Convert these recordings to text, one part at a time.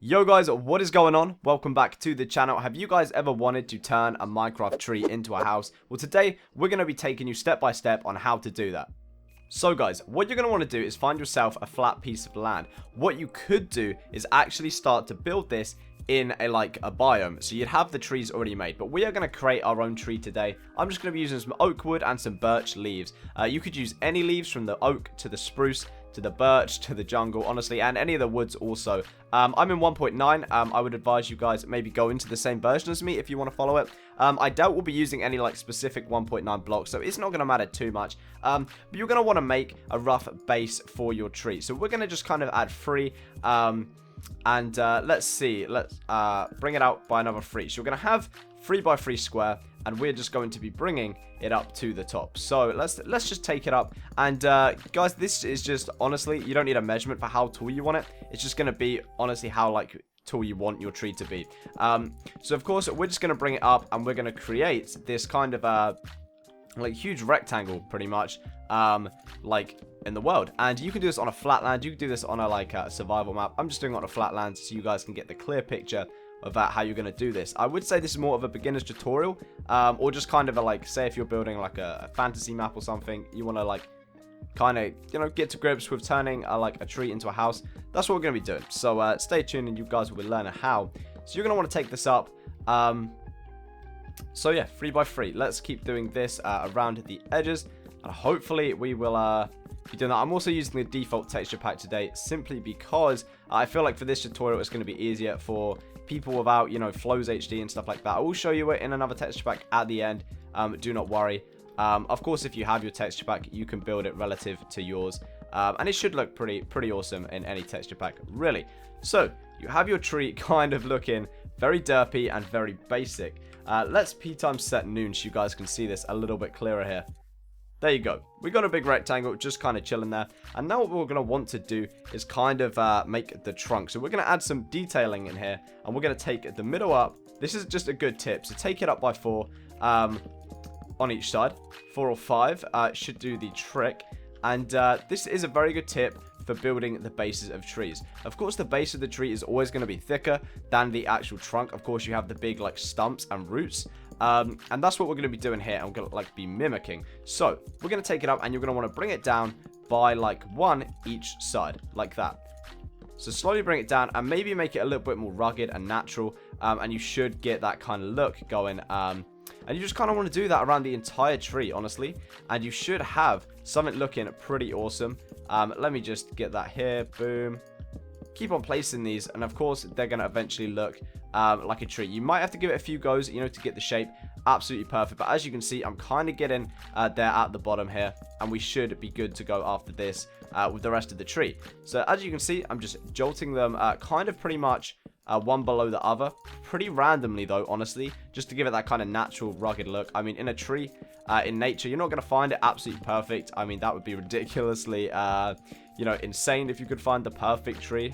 Yo guys, what is going on? Welcome back to the channel. Have you guys ever wanted to turn a Minecraft tree into a house? Well, today we're going to be taking you step by step on how to do that. So guys, what you're going to want to do is find yourself a flat piece of land. What you could do is actually start to build this in a biome, so you'd have the trees already made, but we are going to create our own tree today. I'm just going to be using some oak wood and some birch leaves. You could use any leaves, from the oak to the spruce to the birch to the jungle, honestly, and any of the woods also. I'm in 1.9. I would advise you guys maybe go into the same version as me if you want to follow it. I doubt we'll be using any specific 1.9 blocks, so it's not going to matter too much. But you're going to want to make a rough base for your tree, so we're going to just kind of add 3. Let's see, let's bring it out by another 3. So we're going to have 3 by 3 square, and we're just going to be bringing it up to the top. So let's just take it up. And guys, this is just, honestly, you don't need a measurement for how tall you want it. It's just going to be, honestly, how tall you want your tree to be. So of course we're just going to bring it up, and we're going to create this kind of huge rectangle, pretty much, in the world. And you can do this on a flat land, you can do this on a survival map. I'm just doing it on a flat land so you guys can get the clear picture about how you're going to do this. I would say this is more of a beginner's tutorial, or just kind of say if you're building a fantasy map or something, you want to kind of get to grips with turning a tree into a house. That's what we're going to be doing. So stay tuned and you guys will be learning how. So you're going to want to take this up. So yeah, 3 by 3. Let's keep doing this around the edges, and hopefully we will be doing that. I'm also using the default texture pack today, simply because I feel like for this tutorial it's going to be easier for people without, flows HD and stuff like that. I will show you it in another texture pack at the end. Do not worry. Of course, if you have your texture pack, you can build it relative to yours, and it should look pretty awesome in any texture pack, really. So you have your tree kind of looking very derpy and very basic. Let's p times set noon so you guys can see this a little bit clearer here. There you go. We got a big rectangle just kind of chilling there. And now what we're going to want to do is kind of make the trunk. So we're going to add some detailing in here, and we're going to take the middle up. This is just a good tip. So take it up by 4 on each side. 4 or 5 should do the trick. And this is a very good tip for building the bases of trees. Of course, the base of the tree is always going to be thicker than the actual trunk. Of course, you have the big stumps and roots. And that's what we're going to be doing here. I'm going to be mimicking. So we're going to take it up, and you're going to want to bring it down by 1 each side, like that. So slowly bring it down and maybe make it a little bit more rugged and natural. And you should get that kind of look going. And you just kind of want to do that around the entire tree, honestly. And you should have something looking pretty awesome. Let me just get that here. Boom. Keep on placing these, and of course they're going to eventually look like a tree. You might have to give it a few goes, to get the shape absolutely perfect, but as you can see, I'm kind of getting there at the bottom here, and we should be good to go after this with the rest of the tree. So as you can see, I'm just jolting them kind of pretty much one below the other, pretty randomly though, honestly, just to give it that kind of natural rugged look. I mean, in a tree, in nature, you're not going to find it absolutely perfect. I mean, that would be ridiculously insane if you could find the perfect tree.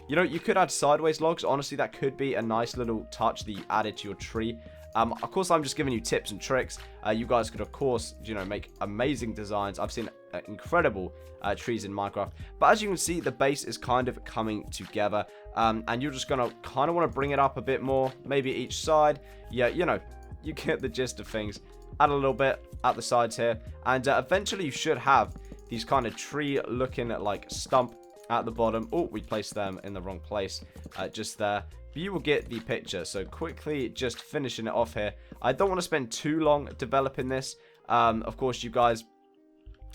You could add sideways logs. Honestly, that could be a nice little touch that you added to your tree. Of course, I'm just giving you tips and tricks. You guys could, of course, make amazing designs. I've seen incredible trees in Minecraft. But as you can see, the base is kind of coming together. And you're just going to kind of want to bring it up a bit more. Maybe each side. Yeah, you get the gist of things. Add a little bit at the sides here. And eventually you should have these kind of tree looking stump at the bottom. Oh, we placed them in the wrong place just there. But you will get the picture. So quickly just finishing it off here. I don't want to spend too long developing this. Of course, you guys,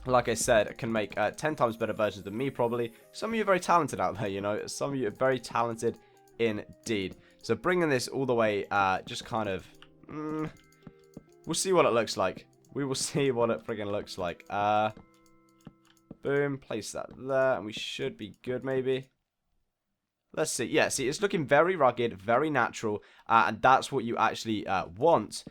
like I said, can make 10 times better versions than me probably. Some of you are very talented out there, Some of you are very talented indeed. So bringing this all the way, just kind of... we'll see what it looks like. We will see what it friggin' looks like. Boom, place that there, and we should be good, maybe. Let's see. Yeah, see, it's looking very rugged, very natural, and that's what you actually want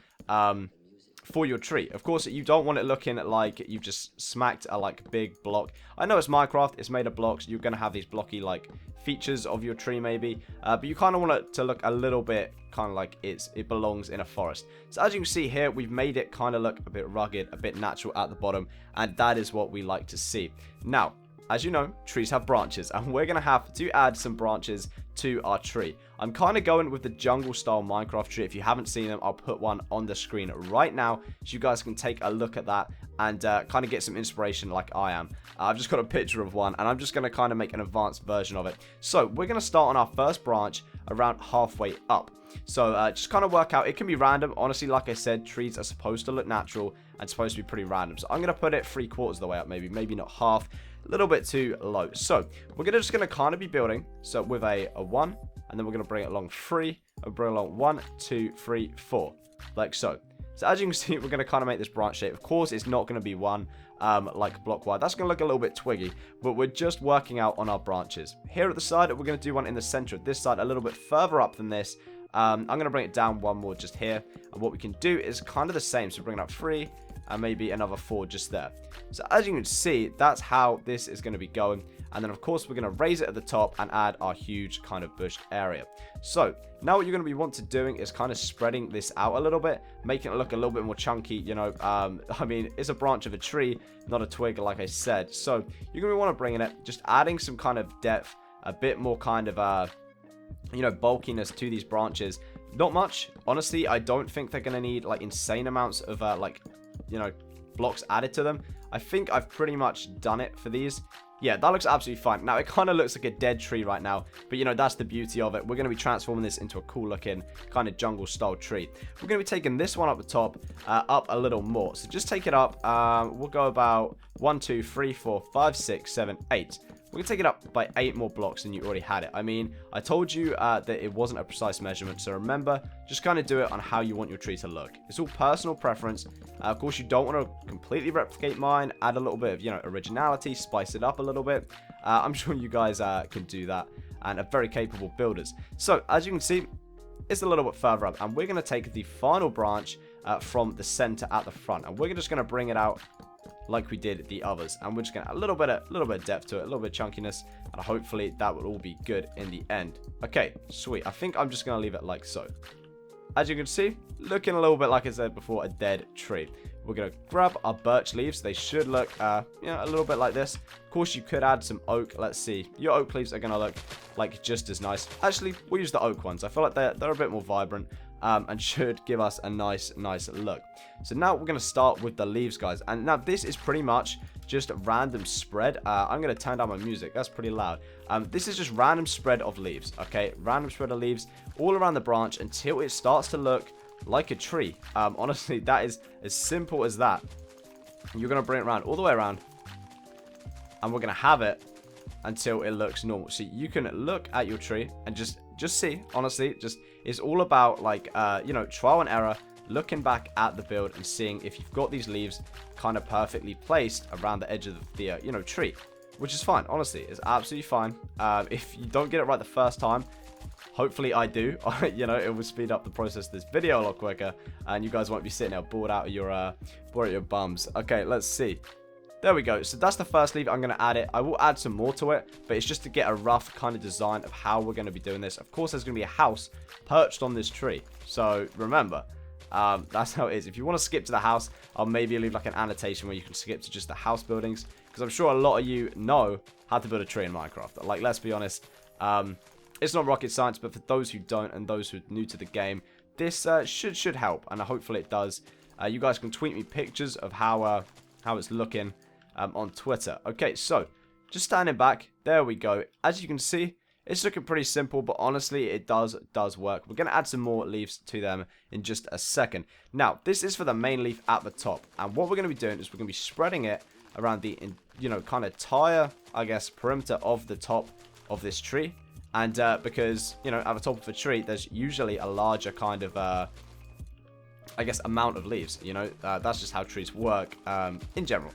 for your tree. Of course, you don't want it looking like you've just smacked a big block. I know it's Minecraft, it's made of blocks. You're going to have these blocky features of your tree maybe, but you kind of want it to look a little bit kind of like it belongs in a forest. So as you can see here, we've made it kind of look a bit rugged, a bit natural at the bottom, and that is what we like to see. Now, as you know, trees have branches, and we're going to have to add some branches to our tree. I'm kind of going with the jungle style Minecraft tree. If you haven't seen them, I'll put one on the screen right now so you guys can take a look at that and kind of get some inspiration like I am. I've just got a picture of one, and I'm just going to kind of make an advanced version of it. So we're going to start on our first branch around halfway up. So just kind of work out. It can be random. Honestly, like I said, trees are supposed to look natural and supposed to be pretty random. So I'm going to put it 3/4 of the way up, maybe not half. A little bit too low. So we're just going to kind of be building. So with a 1, and then we're going to bring it along 3, and bring it along 1, 2, 3, 4, like so. So as you can see, we're going to kind of make this branch shape. Of course, it's not going to be one like block wide. That's going to look a little bit twiggy, but we're just working out on our branches. Here at the side, we're going to do one in the center of this side, a little bit further up than this. I'm going to bring it down one more just here, and what we can do is kind of the same. So bring it up 3, and maybe another 4 just there. So as you can see, that's how this is going to be going. And then, of course, we're going to raise it at the top and add our huge kind of bush area. So now what you're going to be wanting to doing is kind of spreading this out a little bit, making it look a little bit more chunky. You know, I mean, it's a branch of a tree, not a twig, like I said. So you're going to want to bring in it, just adding some kind of depth, a bit more kind of, you know, bulkiness to these branches. Not much. Honestly, I don't think they're going to need, like, insane amounts of, like, you know, blocks added to them. I think I've pretty much done it for these. Yeah, that looks absolutely fine. Now, it kind of looks like a dead tree right now, but, you know, that's the beauty of it. We're going to be transforming this into a cool-looking kind of jungle-style tree. We're going to be taking this one up the top, up a little more. So just take it up. We'll go about 1, 2, 3, 4, 5, 6, 7, 8. We're going to take it up by 8 more blocks than you already had it. I mean, I told you that it wasn't a precise measurement, so remember, just kind of do it on how you want your tree to look. It's all personal preference. Of course, you don't want to completely replicate mine. Add a little bit of, you know, originality, spice it up a little bit. I'm sure you guys can do that and are very capable builders. So, as you can see, it's a little bit further up, and we're going to take the final branch from the center at the front, and we're just going to bring it out like we did the others, and we're just gonna add a little bit of depth to it, a little bit of chunkiness, and hopefully that will all be good in the end. Okay, sweet. I think I'm just gonna leave it like so. As you can see, looking a little bit, like I said before, a dead tree. We're gonna grab our birch leaves. They should look you know, a little bit like this. Of course, you could add some oak. Let's see, your oak leaves are gonna look like just as nice. Actually, we'll use the oak ones. I feel like they're a bit more vibrant. And should give us a nice look. So now we're going to start with the leaves, guys. And now this is pretty much just a random spread. I'm going to turn down my music. That's pretty loud. This is just random spread of leaves, okay? Random spread of leaves all around the branch until it starts to look like a tree. Honestly, that is as simple as that. You're going to bring it around all the way around. And we're going to have it until it looks normal. So you can look at your tree and just see, honestly, just it's all about, like, you know, trial and error, looking back at the build and seeing if you've got these leaves kind of perfectly placed around the edge of the you know, tree, which is fine. Honestly, it's absolutely fine. If you don't get it right the first time, hopefully I do. You know, it will speed up the process of this video a lot quicker, and you guys won't be sitting there bored out of your bums. Okay, let's see. There we go. So that's the first leaf. I'm going to add it. I will add some more to it, but it's just to get a rough kind of design of how we're going to be doing this. Of course, there's going to be a house perched on this tree. So remember, that's how it is. If you want to skip to the house, I'll maybe leave like an annotation where you can skip to just the house buildings, because I'm sure a lot of you know how to build a tree in Minecraft. Like, let's be honest, it's not rocket science, but for those who don't and those who are new to the game, this should help, and hopefully it does. You guys can tweet me pictures of how it's looking on Twitter. Okay, so just standing back, there we go. As you can see, it's looking pretty simple, but honestly, it does work. We're going to add some more leaves to them in just a second. Now, this is for the main leaf at the top, and what we're going to be doing is we're going to be spreading it around the, you know, kind of entire, I guess, perimeter of the top of this tree. And because, you know, at the top of a tree, there's usually a larger kind of, I guess, amount of leaves. You know, that's just how trees work in general.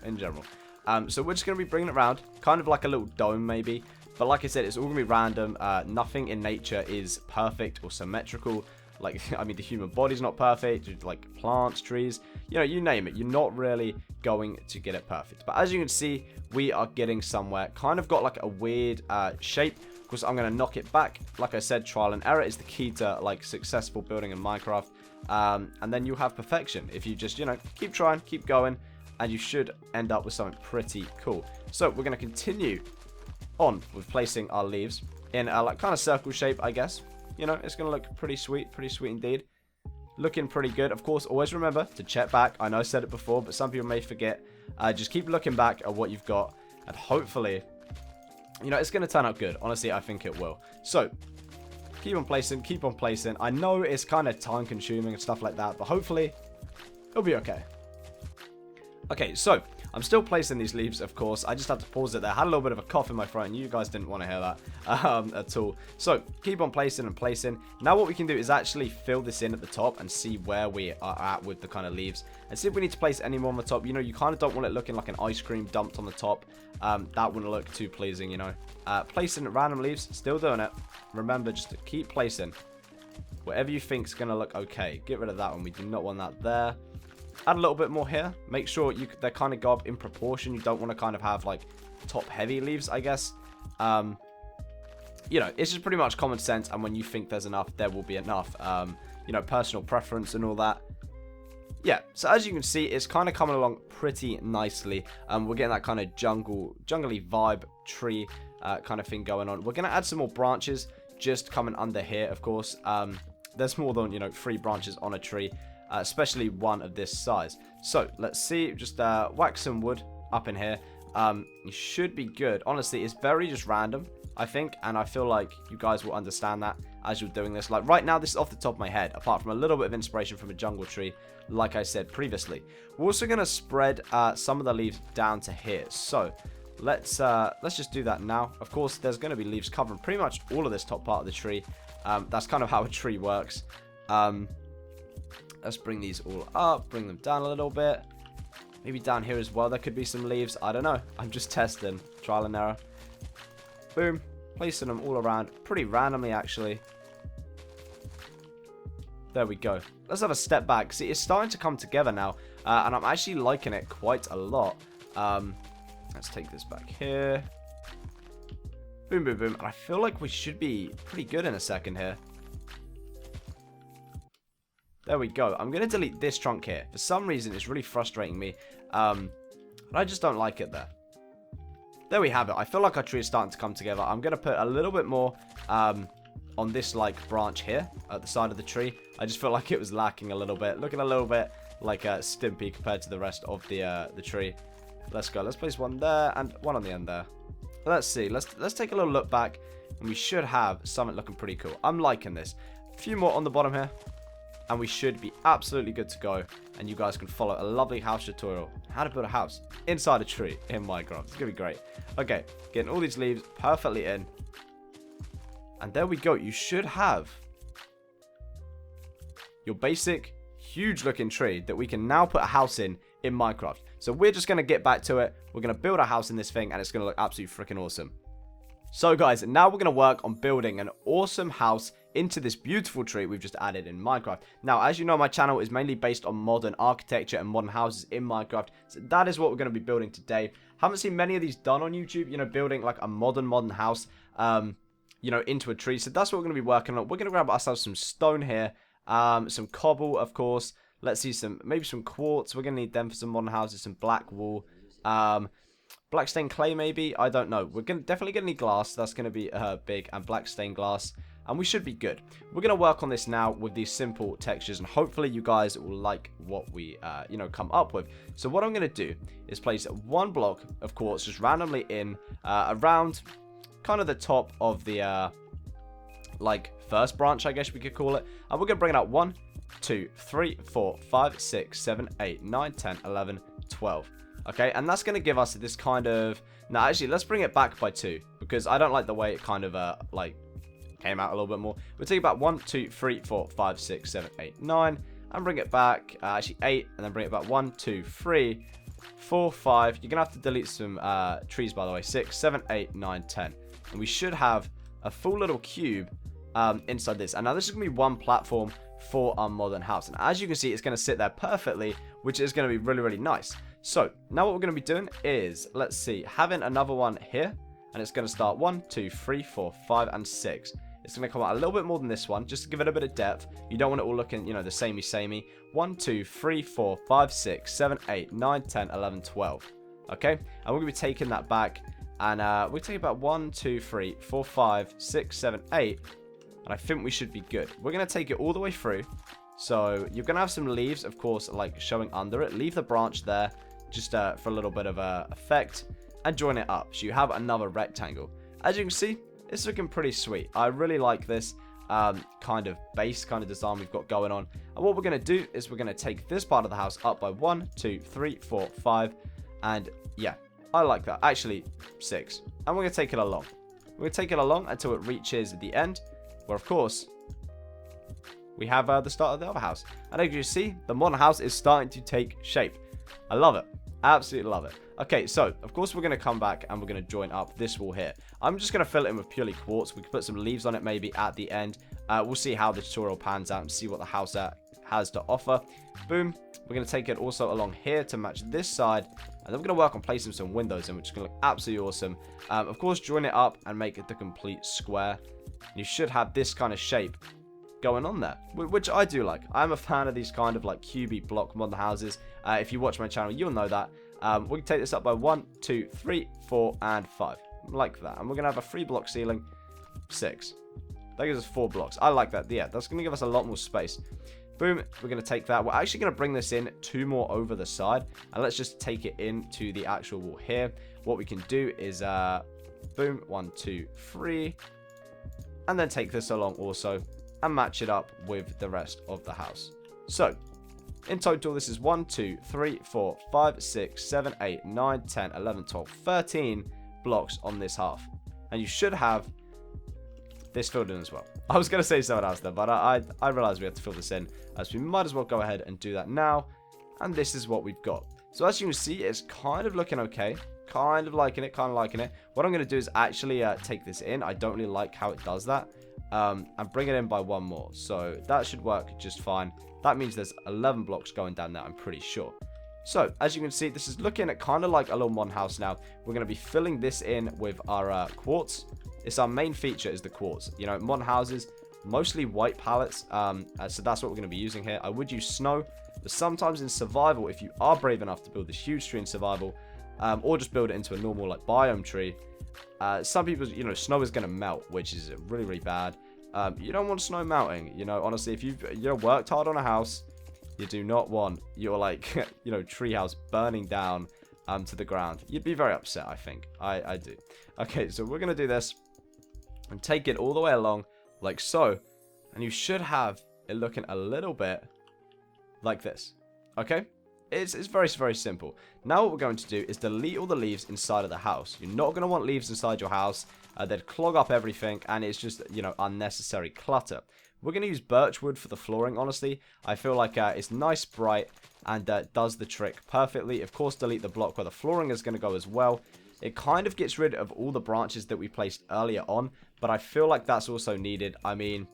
So we're just going to be bringing it around, kind of like a little dome maybe. But like I said, it's all going to be random. Nothing in nature is perfect or symmetrical. Like, I mean, the human body's not perfect. Like plants, trees, you know, you name it. You're not really going to get it perfect. But as you can see, we are getting somewhere. Kind of got like a weird shape. Of course, I'm going to knock it back. Like I said, trial and error is the key to like successful building in Minecraft. And then you'll have perfection if you just, you know, keep trying, keep going, and you should end up with something pretty cool. So we're going to continue on with placing our leaves. in a like kind of circle shape, I guess. You know, it's going to look pretty sweet indeed. Looking pretty good. Of course, always remember to check back. I know I said it before, but some people may forget. Just keep looking back at what you've got, and hopefully, you know, it's going to turn out good. Honestly, I think it will. So, keep on placing, keep on placing. I know it's kind of time consuming and stuff like that, but hopefully, it'll be okay. Okay, so I'm still placing these leaves, of course. I just had to pause it there. I had a little bit of a cough in my throat, and you guys didn't want to hear that at all. So keep on placing and placing. Now what we can do is actually fill this in at the top and see where we are at with the kind of leaves. And see if we need to place any more on the top. You know, you kind of don't want it looking like an ice cream dumped on the top. That wouldn't look too pleasing, you know. Placing random leaves, still doing it. Remember, just to keep placing whatever you think is going to look okay. Get rid of that one. We do not want that there. Add a little bit more here. Make sure they kind of go up in proportion. You don't want to kind of have like top heavy leaves, I guess. You know, it's just pretty much common sense. And when you think there's enough, there will be enough. You know, personal preference and all that. Yeah, so as you can see, it's kind of coming along pretty nicely. We're getting that kind of jungly vibe tree kind of thing going on. We're going to add some more branches just coming under here, of course. There's more than, you know, 3 branches on a tree. Especially one of this size. So let's see, just whack some wood up in here. You should be good. Honestly, it's very just random, I think, and I feel like you guys will understand that as you're doing this. Like right now, this is off the top of my head, apart from a little bit of inspiration from a jungle tree, like I said previously. We're also going to spread some of the leaves down to here. So let's just do that now. Of course, there's going to be leaves covering pretty much all of this top part of the tree. That's kind of how a tree works. Let's bring these all up, bring them down a little bit. Maybe down here as well, there could be some leaves. I don't know. I'm just testing. Trial and error. Boom. Placing them all around. Pretty randomly, actually. There we go. Let's have a step back. See, it's starting to come together now. And I'm actually liking it quite a lot. Let's take this back here. Boom, boom, boom. And I feel like we should be pretty good in a second here. There we go. I'm going to delete this trunk here. For some reason, it's really frustrating me. I just don't like it there. There we have it. I feel like our tree is starting to come together. I'm going to put a little bit more on this like branch here at the side of the tree. I just felt like it was lacking a little bit. Looking a little bit like Stimpy compared to the rest of the tree. Let's go. Let's place one there and one on the end there. Let's see. Let's take a little look back. And we should have something looking pretty cool. I'm liking this. A few more on the bottom here. And we should be absolutely good to go. And you guys can follow a lovely house tutorial. How to build a house inside a tree in Minecraft. It's going to be great. Okay, getting all these leaves perfectly in. And there we go. You should have your basic, huge looking tree that we can now put a house in Minecraft. So we're just going to get back to it. We're going to build a house in this thing. And it's going to look absolutely freaking awesome. So guys, now we're going to work on building an awesome house into this beautiful tree we've just added in Minecraft. Now, as you know, my channel is mainly based on modern architecture and modern houses in Minecraft. So that is what we're going to be building today. Haven't seen many of these done on YouTube, you know, building like a modern house, you know, into a tree. So that's what we're going to be working on. We're going to grab ourselves some stone here, some cobble, of course. Let's see maybe some quartz. We're going to need them for some modern houses, some black wool, black stained clay maybe. I don't know. We're definitely going to need glass. That's going to be big, and black stained glass. And we should be good. We're going to work on this now with these simple textures. And hopefully you guys will like what we, you know, come up with. So what I'm going to do is place one block of quartz just randomly in around kind of the top of the, like, first branch, I guess we could call it. And we're going to bring it out 1, 2, 3, 4, 5, 6, 7, 8, 9, 10, 11, 12. Okay, and that's going to give us this kind of... Now, actually, let's bring it back by 2. Because I don't like the way it kind of, like... came out a little bit more. We'll take about 1, 2, 3, 4, 5, 6, 7, 8, 9, and bring it back, actually 8, and then bring it back 1, 2, 3, 4, 5. You're gonna have to delete some trees, by the way. 6, 7, 8, 9, 10, and we should have a full little cube inside this. And now this is gonna be one platform for our modern house, and as you can see, it's gonna sit there perfectly, which is gonna be really nice. So now what we're gonna be doing is, let's see, having another one here, and it's gonna start 1, 2, 3, 4, 5, and 6. It's going to come out a little bit more than this one, just to give it a bit of depth. You don't want it all looking, you know, the samey. 1, 2, 3, 4, 5, 6, 7, 8, 9, 10, 11, 12. Okay? And we're going to be taking that back And we take about 1, 2, 3, 4, 5, 6, 7, 8. And I think we should be good. We're going to take it all the way through. So you're going to have some leaves, of course, like showing under it. Leave the branch there just for a little bit of effect. And join it up. So you have another rectangle. As you can see, it's looking pretty sweet. I really like this kind of base kind of design we've got going on. And what we're going to do is we're going to take this part of the house up by 1, 2, 3, 4, 5. And yeah, I like that. Actually, 6. And we're going to take it along. We're going to take it along until it reaches the end. Where, of course, we have the start of the other house. And as you see, the modern house is starting to take shape. I love it. Absolutely love it. Okay, so, of course, we're going to come back and we're going to join up this wall here. I'm just going to fill it in with purely quartz. We can put some leaves on it maybe at the end. We'll see how the tutorial pans out and see what the house has to offer. Boom. We're going to take it also along here to match this side. And then we're going to work on placing some windows in, which is going to look absolutely awesome. Of course, join it up and make it the complete square. You should have this kind of shape going on there, which I do like. I'm a fan of these kind of like cubey block modern houses. If you watch my channel, you'll know that. We can take this up by 1, 2, 3, 4, and 5. Like that. And we're going to have a 3-block ceiling. 6. That gives us 4 blocks. I like that. Yeah, that's going to give us a lot more space. Boom. We're going to take that. We're actually going to bring this in 2 more over the side. And let's just take it into the actual wall here. What we can do is, boom, 1, 2, 3. And then take this along also. And match it up with the rest of the house. So, in total, this is 1, 2, 3, 4, 5, 6, 7, 8, 9, 10, 11, 12, 13 blocks on this half. And you should have this filled in as well. I was going to say something else there, but I realized we have to fill this in. So we might as well go ahead and do that now. And this is what we've got. So as you can see, it's kind of looking okay. Kind of liking it, kind of liking it. What I'm going to do is actually take this in. I don't really like how it does that. And bring it in by 1 more. So that should work just fine. That means there's 11 blocks going down there, I'm pretty sure. So, as you can see, this is looking at kind of like a little modern house now. We're going to be filling this in with our quartz. It's our main feature is the quartz. You know, modern houses, mostly white pallets. So that's what we're going to be using here. I would use snow, but sometimes in survival, if you are brave enough to build this huge tree in survival, or just build it into a normal like biome tree, some people, you know, snow is going to melt, which is really, really bad. You don't want snow melting, you know, honestly, if you've, you know, worked hard on a house, you do not want your, like, you know, tree house burning down to the ground. You'd be very upset, I think. I do. Okay, so we're going to do this and take it all the way along, like so, and you should have it looking a little bit like this, okay? It's very, very simple. Now what we're going to do is delete all the leaves inside of the house. You're not going to want leaves inside your house. They'd clog up everything, and it's just, you know, unnecessary clutter. We're going to use birch wood for the flooring, honestly. I feel like it's nice, bright, and does the trick perfectly. Of course, delete the block where the flooring is going to go as well. It kind of gets rid of all the branches that we placed earlier on, but I feel like that's also needed. I mean,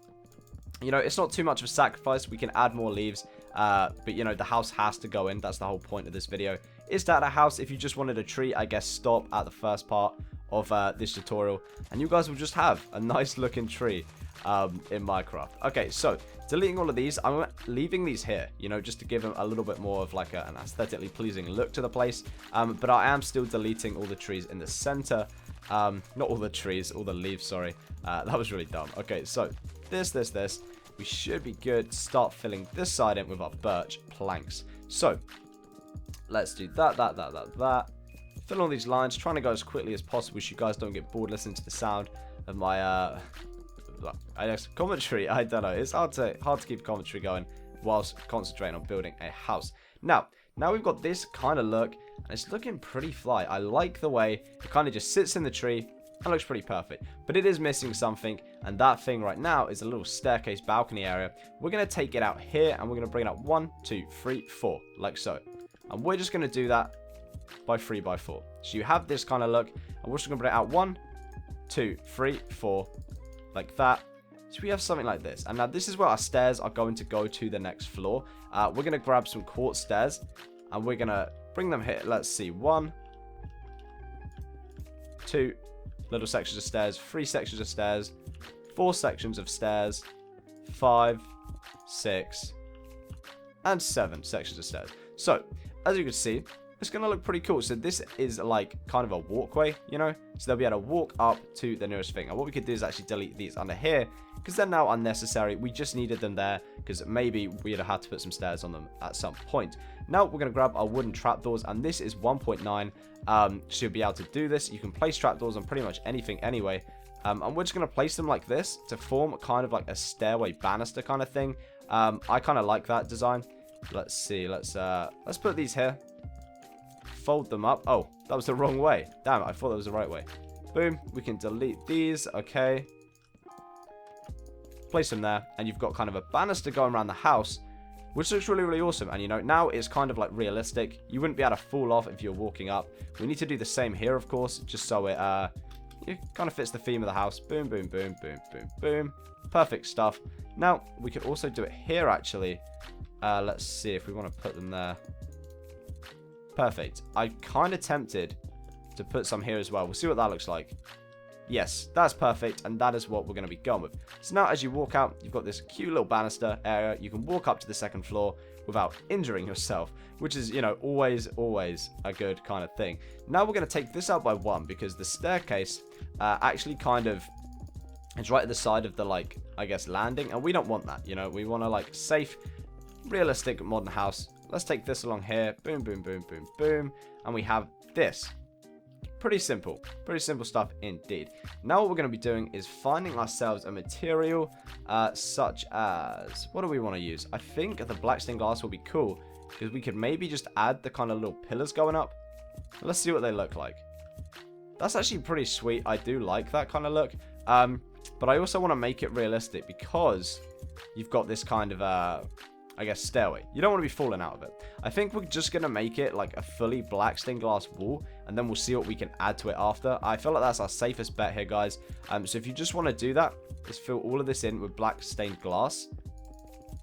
you know, it's not too much of a sacrifice. We can add more leaves, but, you know, the house has to go in. That's the whole point of this video. Is to add a house. If you just wanted a tree, I guess stop at the first part of this tutorial, and you guys will just have a nice looking tree in Minecraft. Okay, so deleting all of these, I'm leaving these here, you know, just to give them a little bit more of like an aesthetically pleasing look to the place. But I am still deleting all the trees in the center. Not all the trees, all the leaves, sorry. That was really dumb. Okay, so this. We should be good to start filling this side in with our birch planks. So let's do that. Fill all these lines, trying to go as quickly as possible so you guys don't get bored listening to the sound of my I guess commentary. I don't know. It's hard to keep commentary going whilst concentrating on building a house. Now we've got this kind of look, and it's looking pretty fly. I like the way it kind of just sits in the tree and looks pretty perfect. But it is missing something, and that thing right now is a little staircase balcony area. We're going to take it out here, and we're going to bring it up 1, 2, 3, 4, like so. And we're just going to do that by 3 by 4. So you have this kind of look, and we're just going to bring it out 1, 2, 3, 4, like that. So we have something like this. And now this is where our stairs are going to go to the next floor. We're going to grab some quartz stairs, and we're going to bring them here. Let's see, 1, 2 little sections of stairs, 3 sections of stairs, 4 sections of stairs, 5, 6, and 7 sections of stairs. So, as you can see, it's going to look pretty cool. So this is like kind of a walkway, you know, so they'll be able to walk up to the nearest thing. And what we could do is actually delete these under here because they're now unnecessary. We just needed them there because maybe we'd have had to put some stairs on them at some point. Now we're going to grab our wooden trapdoors, and this is 1.9, so you'll be able to do this. You can place trapdoors on pretty much anything anyway. And we're just going to place them like this to form kind of like a stairway banister kind of thing. I kind of like that design. Let's see. Let's put these here. Fold them up. Oh, that was the wrong way. Damn it, I thought that was the right way. Boom. We can delete these. Okay. Place them there. And you've got kind of a banister going around the house, which looks really, really awesome. And, you know, now it's kind of like realistic. You wouldn't be able to fall off if you're walking up. We need to do the same here, of course, just so it kind of fits the theme of the house. Boom, boom, boom, boom, boom, boom. Perfect stuff. Now, we could also do it here, actually. Let's see if we want to put them there. Perfect. I'm kind of tempted to put some here as well. We'll see what that looks like. Yes, that's perfect, and that is what we're going to be going with. So now as you walk out, you've got this cute little banister area. You can walk up to the second floor without injuring yourself, which is, you know, always a good kind of thing. Now we're going to take this out by 1 because the staircase actually kind of is right at the side of the, like, I guess, landing, and we don't want that, you know. We want a, like, safe, realistic modern house. Let's take this along here. Boom, boom, boom, boom, boom. And we have this. Pretty simple. Pretty simple stuff indeed. Now what we're going to be doing is finding ourselves a material such as... What do we want to use? I think the black stained glass will be cool because we could maybe just add the kind of little pillars going up. Let's see what they look like. That's actually pretty sweet. I do like that kind of look. But I also want to make it realistic because you've got this kind of... I guess, stairway. You don't want to be falling out of it. I think we're just going to make it like a fully black stained glass wall, and then we'll see what we can add to it after. I feel like that's our safest bet here, guys. So if you just want to do that, just fill all of this in with black stained glass.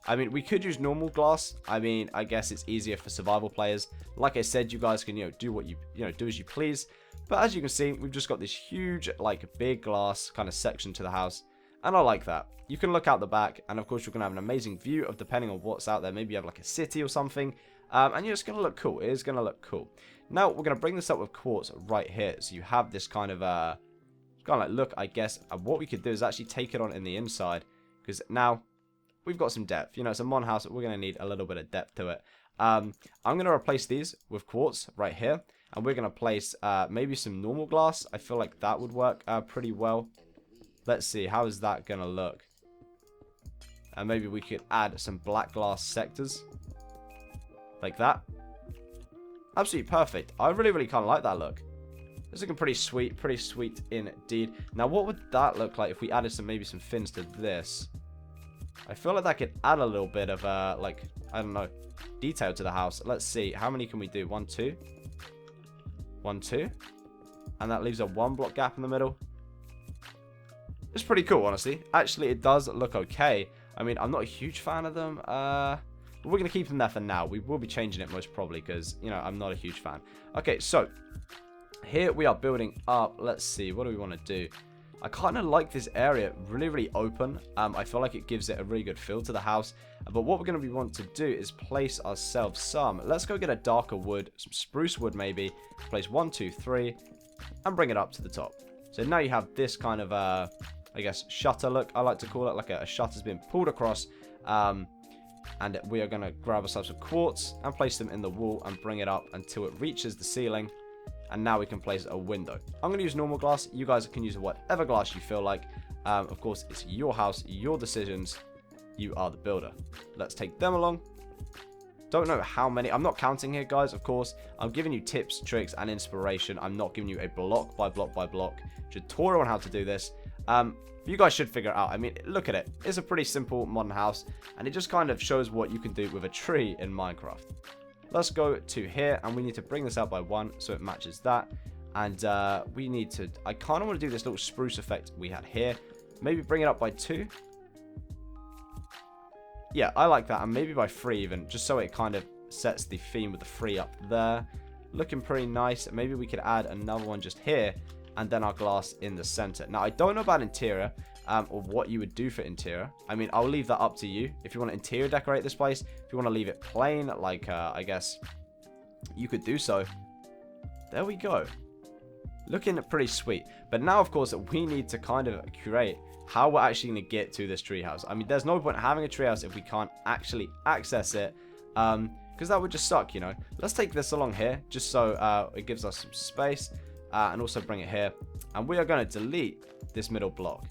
I mean, we could use normal glass. I mean, I guess it's easier for survival players. Like I said, you guys can, do what you do as you please. But as you can see, we've just got this huge, like, big glass kind of section to the house. And I like that. You can look out the back, and of course you're going to have an amazing view of depending on what's out there. Maybe you have like a city or something, and it's going to look cool. It is going to look cool. Now we're going to bring this up with quartz right here, so you have this kind of like look, I guess. And what we could do is actually take it on in the inside, because now we've got some depth. You know, it's a mon house. We're going to need a little bit of depth to it. I'm going to replace these with quartz right here, and we're going to place maybe some normal glass. I feel like that would work pretty well. Let's see, how is that going to look? And maybe we could add some black glass sectors. Like that. Absolutely perfect. I really, really kind of like that look. It's looking pretty sweet indeed. Now, what would that look like if we added maybe some fins to this? I feel like that could add a little bit of, like, I don't know, detail to the house. Let's see, how many can we do? 1, 2. 1, 2. And that leaves a 1 block gap in the middle. It's pretty cool, honestly. Actually, it does look okay. I mean, I'm not a huge fan of them. But we're going to keep them there for now. We will be changing it most probably because, I'm not a huge fan. Okay, so here we are building up. Let's see. What do we want to do? I kind of like this area really, really open. I feel like it gives it a really good feel to the house. But what we're going to want to do is place ourselves some. Let's go get a darker wood, some spruce wood maybe. Place 1, 2, 3, and bring it up to the top. So now you have this kind of, I guess, shutter look, I like to call it, like a shutter's been pulled across, and we are going to grab ourselves some quartz and place them in the wall and bring it up until it reaches the ceiling, and now we can place a window. I'm going to use normal glass. You guys can use whatever glass you feel like. Of course, it's your house, your decisions. You are the builder. Let's take them along. Don't know how many. I'm not counting here, guys, of course. I'm giving you tips, tricks, and inspiration. I'm not giving you a block by block by block tutorial on how to do this. You guys should figure it out. I mean, look at it. It's a pretty simple modern house, and it just kind of shows what you can do with a tree in Minecraft. Let's go to here, and we need to bring this out by 1 so it matches that. And we need to... I kind of want to do this little spruce effect we had here. Maybe bring it up by 2. Yeah, I like that. And maybe by 3 even, just so it kind of sets the theme with the 3 up there. Looking pretty nice. Maybe we could add another one just here, and then our glass in the center. Now, I don't know about interior, or what you would do for interior. I mean, I'll leave that up to you. If you want to interior decorate this place, if you want to leave it plain, like, I guess, you could do so. There we go. Looking pretty sweet. But now, of course, we need to kind of create how we're actually going to get to this treehouse. I mean, there's no point having a treehouse if we can't actually access it. Because that would just suck, you know. Let's take this along here, just so it gives us some space. And also bring it here. And we are going to delete this middle block.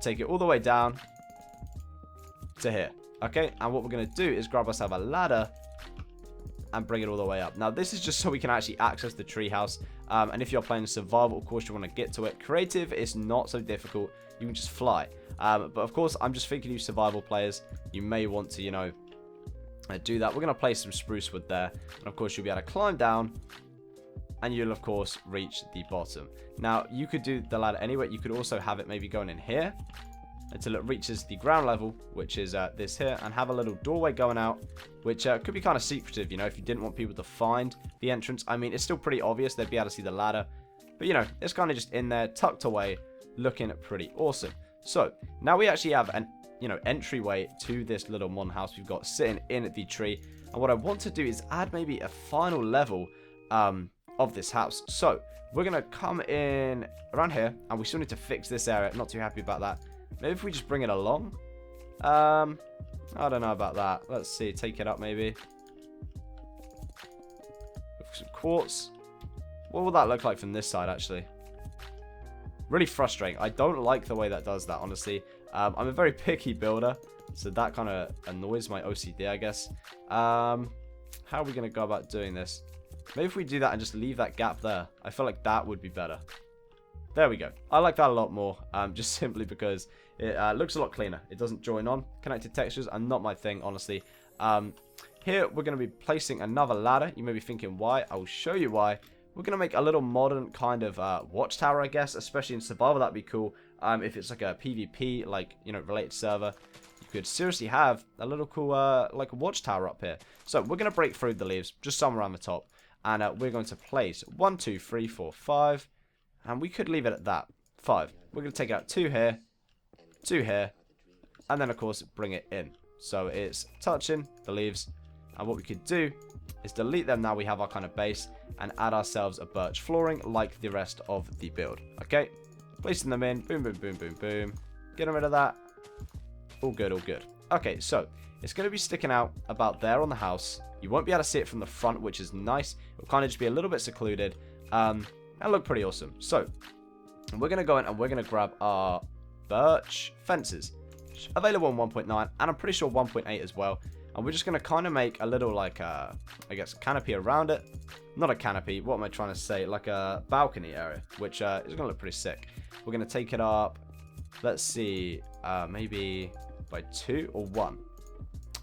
Take it all the way down to here. Okay, and what we're going to do is grab ourselves a ladder and bring it all the way up. Now, this is just so we can actually access the treehouse. And if you're playing survival, of course, you want to get to it. Creative is not so difficult. You can just fly. But of course, I'm just thinking you survival players, you may want to, you know, do that. We're going to place some spruce wood there. And of course, you'll be able to climb down. And you'll, of course, reach the bottom. Now, you could do the ladder anyway. You could also have it maybe going in here until it reaches the ground level, which is this here, and have a little doorway going out, which could be kind of secretive, you know, if you didn't want people to find the entrance. I mean, it's still pretty obvious. They'd be able to see the ladder. But, you know, it's kind of just in there, tucked away, looking pretty awesome. So, now we actually have an, you know, entryway to this little modern house we've got sitting in the tree. And what I want to do is add maybe a final level, of this house. So we're gonna come in around here, and we still need to fix this area. Not too happy about that. Maybe if we just bring it along. I don't know about that. Let's see. Take it up maybe. Some quartz. What will that look like from this side actually? Really frustrating. I don't like the way that does that, honestly. I'm a very picky builder, so that kind of annoys my OCD, I guess. How are we gonna go about doing this? Maybe if we do that and just leave that gap there. I feel like that would be better. There we go. I like that a lot more. Just simply because it looks a lot cleaner. It doesn't join on. Connected textures are not my thing, honestly. Here, we're going to be placing another ladder. You may be thinking why. I will show you why. We're going to make a little modern kind of watchtower, I guess. Especially in survival, that'd be cool. If it's like a PvP, like, you know, related server. You could seriously have a little cool, like, watchtower up here. So, we're going to break through the leaves. Just somewhere around the top. And we're going to place 1, 2, 3, 4, 5. And we could leave it at that. 5. We're going to take out 2 here. 2 here. And then, of course, bring it in. So it's touching the leaves. And what we could do is delete them. Now we have our kind of base. And add ourselves a birch flooring like the rest of the build. Okay. Placing them in. Boom, boom, boom, boom, boom. Getting rid of that. All good, all good. Okay, so it's going to be sticking out about there on the house. You won't be able to see it from the front, which is nice. It'll kind of just be a little bit secluded. And look pretty awesome. So, we're going to go in and we're going to grab our birch fences. Available on 1.9, and I'm pretty sure 1.8 as well. And we're just going to kind of make a little, like, I guess, canopy around it. Not a canopy, what am I trying to say? Like a balcony area, which is going to look pretty sick. We're going to take it up, let's see, maybe by 2 or 1.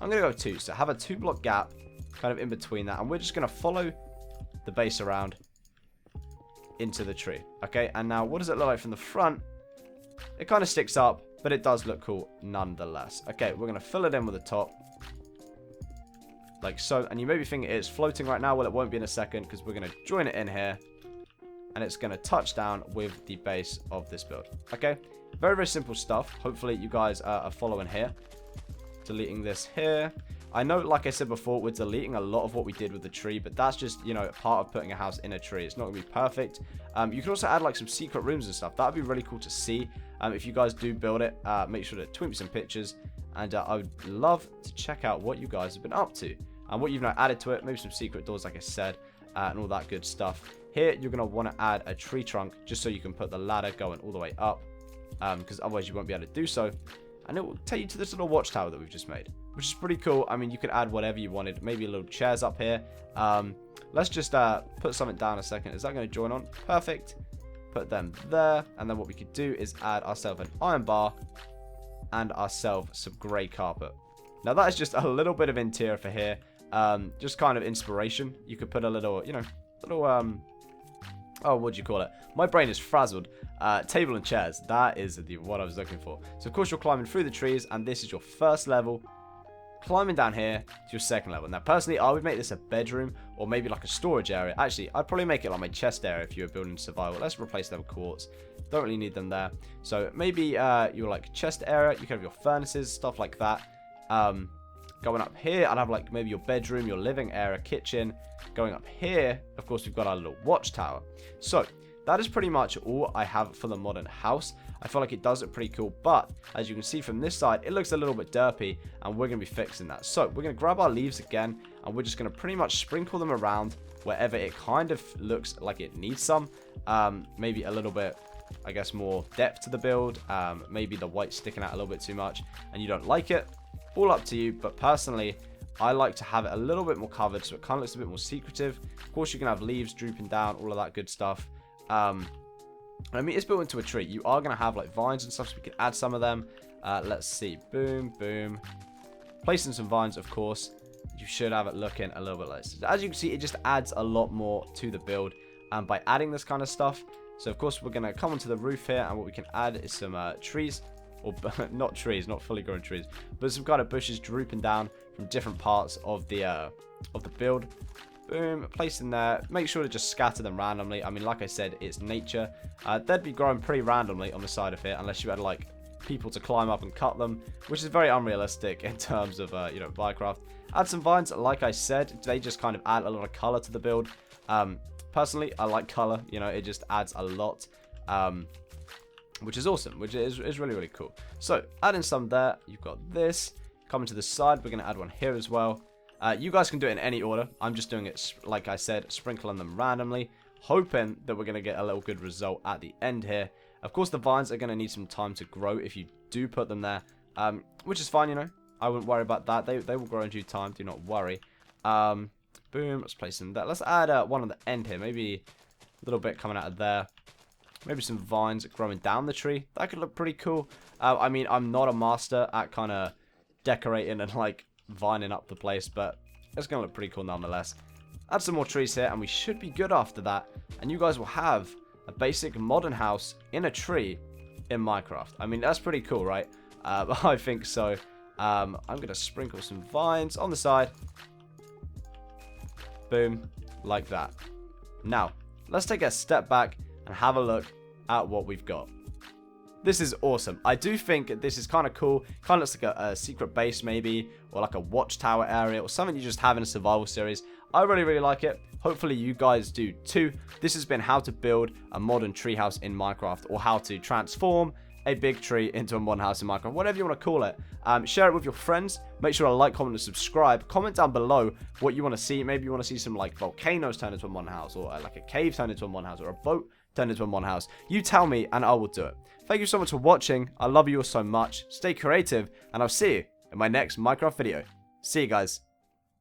I'm going to go 2, so have a 2-block gap. Kind of in between that, and we're just going to follow the base around into the tree. Okay, and now what does it look like from the front? It kind of sticks up, but it does look cool nonetheless. Okay, we're going to fill it in with the top like so, and you may be thinking it's floating right now. Well, it won't be in a second, because we're going to join it in here, and it's going to touch down with the base of this build. Okay, very, very simple stuff. Hopefully you guys are following here. Deleting this here. I know, like I said before, we're deleting a lot of what we did with the tree, but that's just, you know, part of putting a house in a tree. It's not going to be perfect. You can also add, like, some secret rooms and stuff. That would be really cool to see. If you guys do build it, make sure to tweet me some pictures. And I would love to check out what you guys have been up to. And what you've now added to it. Maybe some secret doors, like I said, and all that good stuff. Here, you're going to want to add a tree trunk, just so you can put the ladder going all the way up. Because otherwise you won't be able to do so. And it will take you to this little watchtower that we've just made, which is pretty cool. I mean, you could add whatever you wanted. Maybe little chairs up here. Let's just put something down a second. Is that going to join on? Perfect. Put them there. And then what we could do is add ourselves an iron bar and ourselves some grey carpet. Now, that is just a little bit of interior for here. Just kind of inspiration. You could put a little, you know, oh, what do you call it? My brain is frazzled. Table and chairs. That is what I was looking for. So, of course, you're climbing through the trees, and this is your first level. Climbing down here to your second level. Now, personally, I would make this a bedroom or maybe like a storage area. Actually, I'd probably make it like my chest area if you were building survival. Let's replace them with quartz. Don't really need them there. So, maybe your like chest area. You can have your furnaces, stuff like that. Going up here, I'd have like maybe your bedroom, your living area, kitchen. going up here, of course, we've got our little watchtower. So that is pretty much all I have for the modern house. I feel like it does look pretty cool, but as you can see from this side, it looks a little bit derpy, and we're going to be fixing that. So we're going to grab our leaves again, and we're just going to pretty much sprinkle them around wherever it kind of looks like it needs some. Maybe a little bit, I guess, more depth to the build. Maybe the white sticking out a little bit too much, and you don't like it. All up to you, but personally, I like to have it a little bit more covered, so it kind of looks a bit more secretive. Of course, you can have leaves drooping down, all of that good stuff. I mean, it's built into a tree. You are going to have like vines and stuff, so we can add some of them. Let's see. Boom, boom. Placing some vines, of course. You should have it looking a little bit like this. As you can see, it just adds a lot more to the build by adding this kind of stuff. So, of course, we're going to come onto the roof here, and what we can add is some trees. Or not trees, not fully grown trees, but some kind of bushes drooping down from different parts of the build. Boom, place in there. Make sure to just scatter them randomly. I mean, like I said, it's nature. They'd be growing pretty randomly on the side of here, unless you had like people to climb up and cut them, which is very unrealistic in terms of you know, Minecraft. Add some vines, like I said, they just kind of add a lot of color to the build. Personally, I like color. You know, it just adds a lot. Which is awesome, which is really, really cool. So, adding some there. You've got this. Coming to the side, we're going to add one here as well. You guys can do it in any order. I'm just doing it, like I said, sprinkling them randomly, hoping that we're going to get a little good result at the end here. Of course, the vines are going to need some time to grow if you do put them there, which is fine, you know. I wouldn't worry about that. They will grow in due time. Do not worry. Boom. Let's place them there. Let's add one on the end here. Maybe a little bit coming out of there. Maybe some vines growing down the tree. That could look pretty cool. I mean, I'm not a master at kind of decorating and like vining up the place, but it's going to look pretty cool nonetheless. Add some more trees here, and we should be good after that. And you guys will have a basic modern house in a tree in Minecraft. I mean, that's pretty cool, right? I think so. I'm going to sprinkle some vines on the side. Boom. Like that. Now, let's take a step back and have a look at what we've got. This is awesome. I do think this is kind of cool. Kind of looks like a secret base maybe, or like a watchtower area, or something you just have in a survival series. I really, really like it. Hopefully you guys do too. This has been how to build a modern treehouse in Minecraft, or how to transform a big tree into a modern house in Minecraft, whatever you want to call it. Share it with your friends. Make sure to like, comment, and subscribe. Comment down below what you want to see. Maybe you want to see some like volcanoes turn into a modern house, or like a cave turn into a modern house, or a boat turn into a modern house. You tell me and I will do it. Thank you so much for watching. I love you all so much. Stay creative, and I'll see you in my next Minecraft video. See you guys.